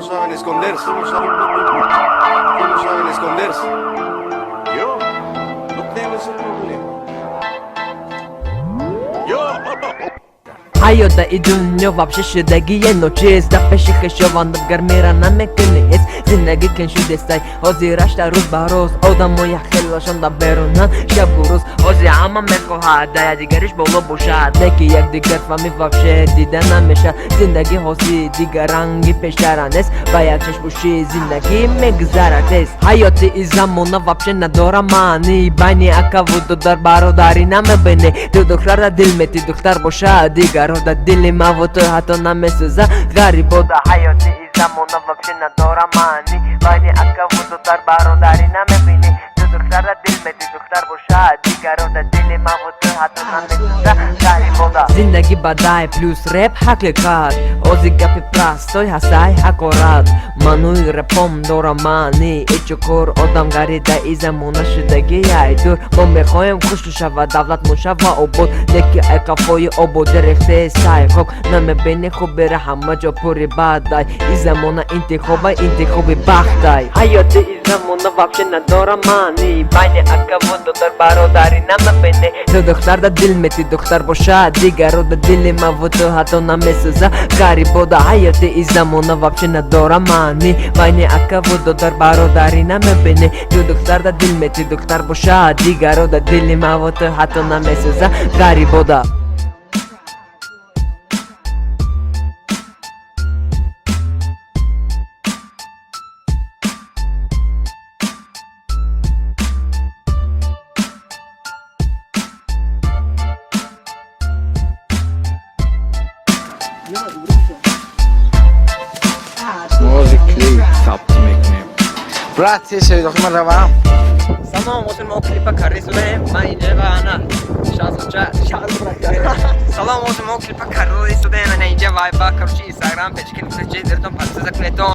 saben esconderse, no saben esconderse. Yo no tengo ese problema. Yo. Hayota idunyo вообще шидагие ночи да пеших еще вандов гармира на мекнес зиндагӣ кен шудестай ҳозир ашта рӯз ба рӯз одамоя хелошон да берунан шабу рӯз ҳозир ҳама мехоҳад дая дигариш боло бошад леки якдигар фами вообще дида намешад зиндагӣ ҳозир дигар ранги пештара нест ба як чашмӯши зиндагӣ мегзарад тест ҳаёти и замона вообще надора маъни байни акаву додар бародарӣ намебини ту духтара дил мети духтар бошад дигар да дили мавото ҳатто намесӯза гарибода ҳаёти и замона вообще надора маъни байни акаву додар бародарӣ намебини ту духтара дил мети духтар бошад дигаро да дили мавото ҳатто намесӯза гарибода зиндагӣ бадай плюс рэп ҳақиқат ози гапи простой ҳастай ҳақорат манӯи рэпом дора маъни эчукор одамгарида и замона шудагӣ айдур мо мехоҳем кушту шава давлатмон шава обод леки айқафои ободи рехте сайхок намебини хубира ҳама ҷо пури бадай и замона интихоби бахтай ҳаёти и замона вообще надора маъни байни акаву додар бародарӣ намебини ту духтар да дил мети духтар бошад дигаро да дили мавото ҳатто намесӯза гарибода ҳаёти и замона вообще надора маъни байни акаву додар бародарӣ намебини ту духтар да дил мети духтар бошад дигаро да дили мавото ҳатто намесӯза гарибода Musically top to make me. Brats, jag kommer leva. Salom, åter med klippa karrisule, man injeva ana. Salom, åter med klippa karrisule, man injeva vibe, короче, Instagram, pechkin, pechkin, дертон, пацза клетон.